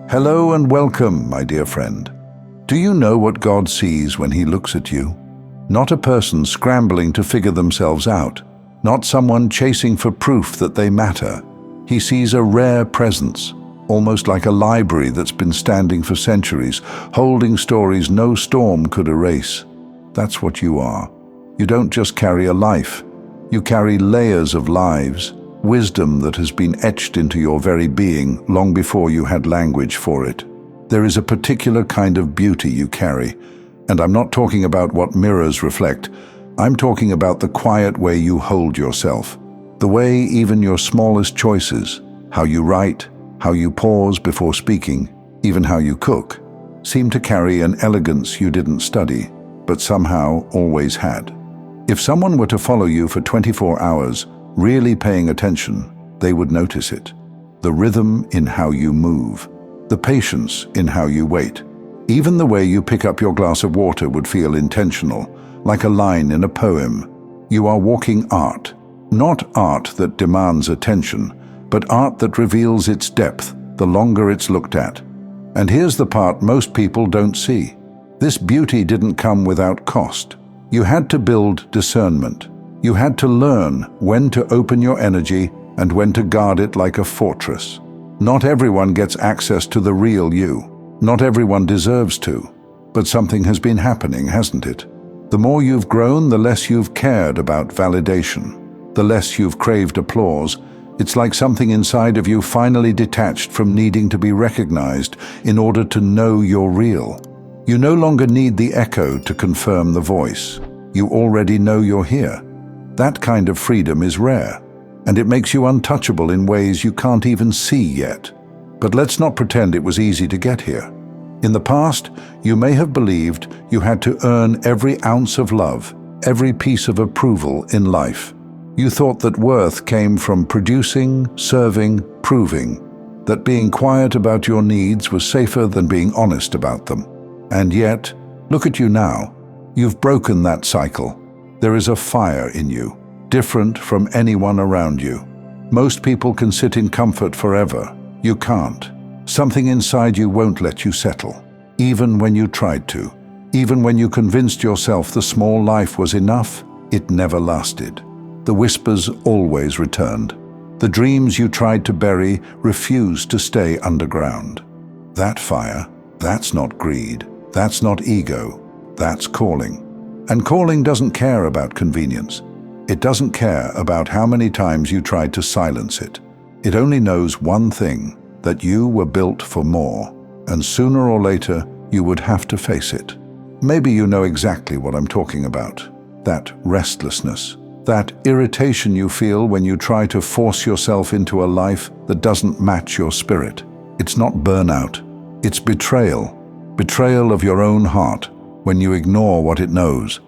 Hello and welcome, my dear friend. Do you know what God sees when He looks at you? Not a person scrambling to figure themselves out, not someone chasing for proof that they matter. He sees a rare presence, almost like a library that's been standing for centuries, holding stories no storm could erase. That's what you are. You don't just carry a life, you carry layers of lives, wisdom that has been etched into your very being long before you had language for it. There is a particular kind of beauty you carry, and I'm not talking about what mirrors reflect. I'm talking about the quiet way you hold yourself, the way even your smallest choices, how you write, how you pause before speaking, even how you cook, seem to carry an elegance you didn't study, but somehow always had. If someone were to follow you for 24 hours, really paying attention, they would notice it. The rhythm in how you move, the patience in how you wait. Even the way you pick up your glass of water would feel intentional, like a line in a poem. You are walking art, not art that demands attention, but art that reveals its depth the longer it's looked at. And here's the part most people don't see. This beauty didn't come without cost. You had to build discernment. You had to learn when to open your energy and when to guard it like a fortress. Not everyone gets access to the real you. Not everyone deserves to. But something has been happening, hasn't it? The more you've grown, the less you've cared about validation. The less you've craved applause. It's like something inside of you finally detached from needing to be recognized in order to know you're real. You no longer need the echo to confirm the voice. You already know you're here. That kind of freedom is rare, and it makes you untouchable in ways you can't even see yet. But let's not pretend it was easy to get here. In the past, you may have believed you had to earn every ounce of love, every piece of approval in life. You thought that worth came from producing, serving, proving, that being quiet about your needs was safer than being honest about them. And yet, look at you now. You've broken that cycle. There is a fire in you, different from anyone around you. Most people can sit in comfort forever. You can't. Something inside you won't let you settle, even when you tried to. Even when you convinced yourself the small life was enough, it never lasted. The whispers always returned. The dreams you tried to bury refused to stay underground. That fire, that's not greed, that's not ego, that's calling. And calling doesn't care about convenience. It doesn't care about how many times you tried to silence it. It only knows one thing, that you were built for more, and sooner or later you would have to face it. Maybe you know exactly what I'm talking about. That restlessness, that irritation you feel when you try to force yourself into a life that doesn't match your spirit. It's not burnout, it's betrayal. Betrayal of your own heart when you ignore what it knows.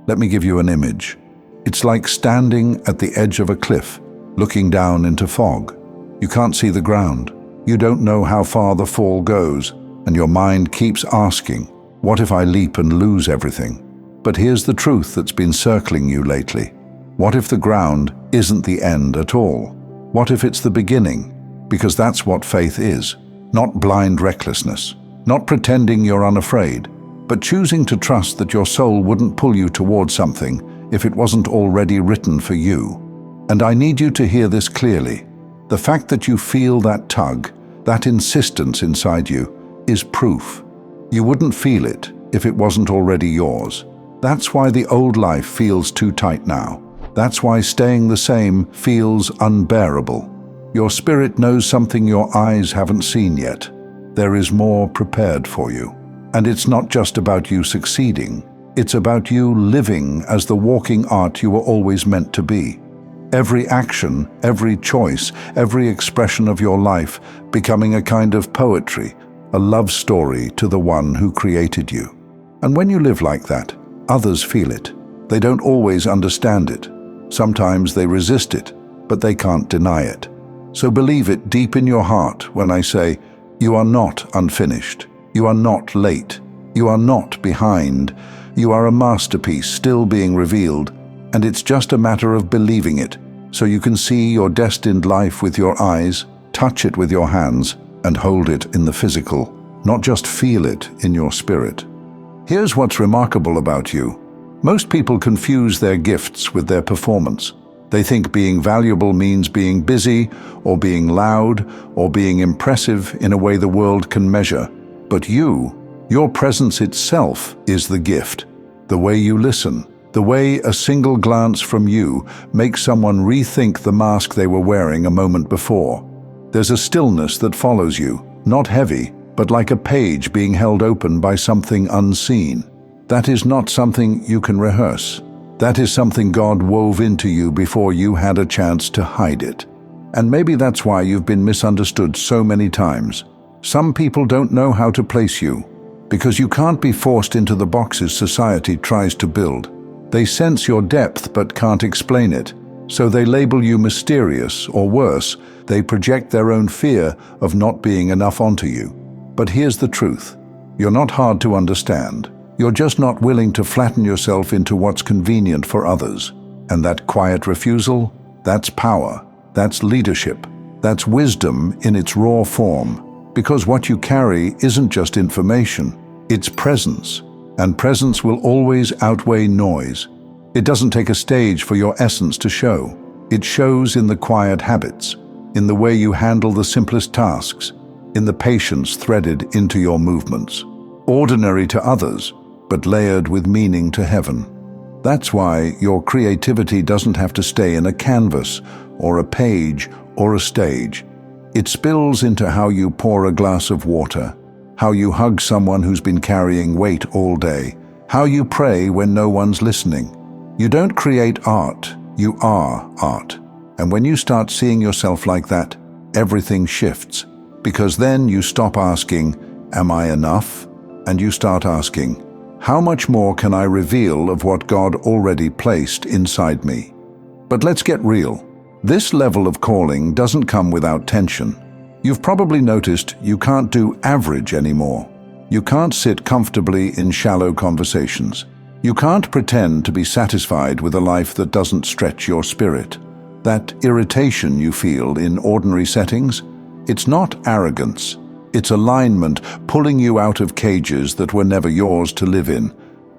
Let me give you an image. It's like standing at the edge of a cliff, looking down into fog. You can't see the ground. You don't know how far the fall goes, and your mind keeps asking, what if I leap and lose everything? But here's the truth that's been circling you lately. What if the ground isn't the end at all? What if it's the beginning? Because that's what faith is, not blind recklessness, not pretending you're unafraid, but choosing to trust that your soul wouldn't pull you towards something if it wasn't already written for you. And I need you to hear this clearly. The fact that you feel that tug, that insistence inside you, is proof. You wouldn't feel it if it wasn't already yours. That's why the old life feels too tight now. That's why staying the same feels unbearable. Your spirit knows something your eyes haven't seen yet. There is more prepared for you. And it's not just about you succeeding. It's about you living as the walking art you were always meant to be. Every action, every choice, every expression of your life becoming a kind of poetry, a love story to the one who created you. And when you live like that, others feel it. They don't always understand it. Sometimes they resist it, but they can't deny it. So believe it deep in your heart when I say, you are not unfinished. You are not late. You are not behind. You are a masterpiece still being revealed, and it's just a matter of believing it, so you can see your destined life with your eyes, touch it with your hands, and hold it in the physical, not just feel it in your spirit. Here's what's remarkable about you. Most people confuse their gifts with their performance. They think being valuable means being busy, or being loud, or being impressive in a way the world can measure. But your presence itself is the gift. The way you listen, the way a single glance from you makes someone rethink the mask they were wearing a moment before. There's a stillness that follows you, not heavy, but like a page being held open by something unseen. That is not something you can rehearse. That is something God wove into you before you had a chance to hide it. And maybe that's why you've been misunderstood so many times. Some people don't know how to place you, because you can't be forced into the boxes society tries to build. They sense your depth but can't explain it, so they label you mysterious, or worse, they project their own fear of not being enough onto you. But here's the truth. You're not hard to understand. You're just not willing to flatten yourself into what's convenient for others. And that quiet refusal, that's power, that's leadership, that's wisdom in its raw form. Because what you carry isn't just information, it's presence. And presence will always outweigh noise. It doesn't take a stage for your essence to show. It shows in the quiet habits, in the way you handle the simplest tasks, in the patience threaded into your movements. Ordinary to others, but layered with meaning to heaven. That's why your creativity doesn't have to stay in a canvas, or a page, or a stage. It spills into how you pour a glass of water, how you hug someone who's been carrying weight all day, how you pray when no one's listening. You don't create art, you are art. And when you start seeing yourself like that, everything shifts. Because then you stop asking, "Am I enough?" And you start asking, "How much more can I reveal of what God already placed inside me?" But let's get real. This level of calling doesn't come without tension. You've probably noticed you can't do average anymore. You can't sit comfortably in shallow conversations. You can't pretend to be satisfied with a life that doesn't stretch your spirit. That irritation you feel in ordinary settings, it's not arrogance. It's alignment pulling you out of cages that were never yours to live in.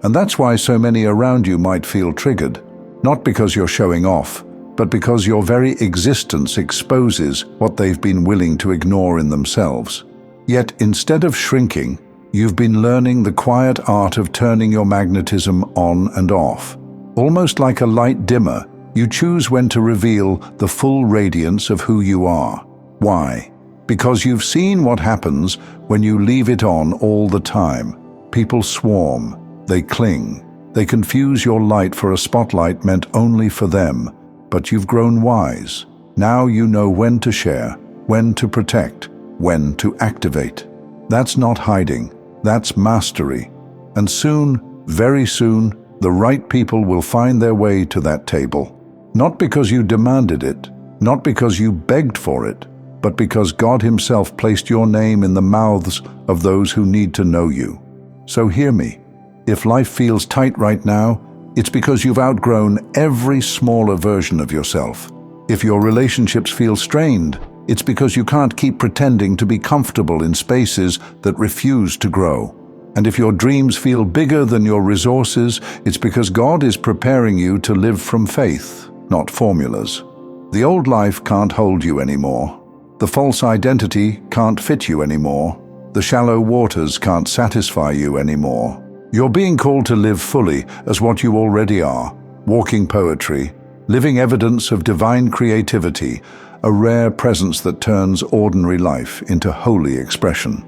And that's why so many around you might feel triggered. Not because you're showing off, but because your very existence exposes what they've been willing to ignore in themselves. Yet instead of shrinking, you've been learning the quiet art of turning your magnetism on and off. Almost like a light dimmer, you choose when to reveal the full radiance of who you are. Why? Because you've seen what happens when you leave it on all the time. People swarm, they cling, they confuse your light for a spotlight meant only for them. But you've grown wise. Now you know when to share, when to protect, when to activate. That's not hiding, that's mastery. And soon, very soon, the right people will find their way to that table. Not because you demanded it, not because you begged for it, but because God Himself placed your name in the mouths of those who need to know you. So hear me. If life feels tight right now, it's because you've outgrown every smaller version of yourself. If your relationships feel strained, it's because you can't keep pretending to be comfortable in spaces that refuse to grow. And if your dreams feel bigger than your resources, it's because God is preparing you to live from faith, not formulas. The old life can't hold you anymore. The false identity can't fit you anymore. The shallow waters can't satisfy you anymore. You're being called to live fully as what you already are, walking poetry, living evidence of divine creativity, a rare presence that turns ordinary life into holy expression.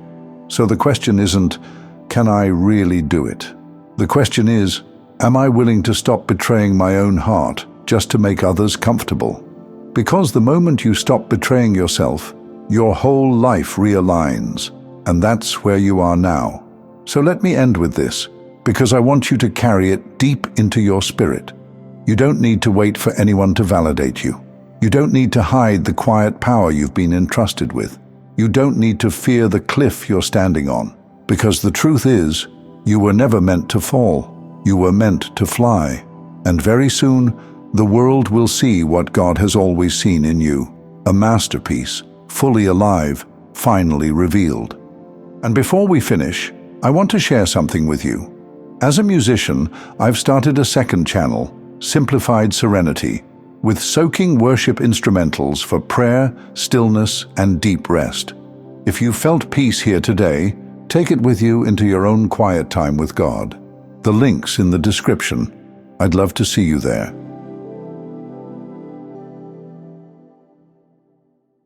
So the question isn't, can I really do it? The question is, am I willing to stop betraying my own heart just to make others comfortable? Because the moment you stop betraying yourself, your whole life realigns, and that's where you are now. So let me end with this, because I want you to carry it deep into your spirit. You don't need to wait for anyone to validate you. You don't need to hide the quiet power you've been entrusted with. You don't need to fear the cliff you're standing on, because the truth is, you were never meant to fall. You were meant to fly. And very soon, the world will see what God has always seen in you, a masterpiece, fully alive, finally revealed. And before we finish, I want to share something with you. As a musician, I've started a second channel, Simplified Serenity, with soaking worship instrumentals for prayer, stillness, and deep rest. If you felt peace here today, take it with you into your own quiet time with God. The link's in the description. I'd love to see you there.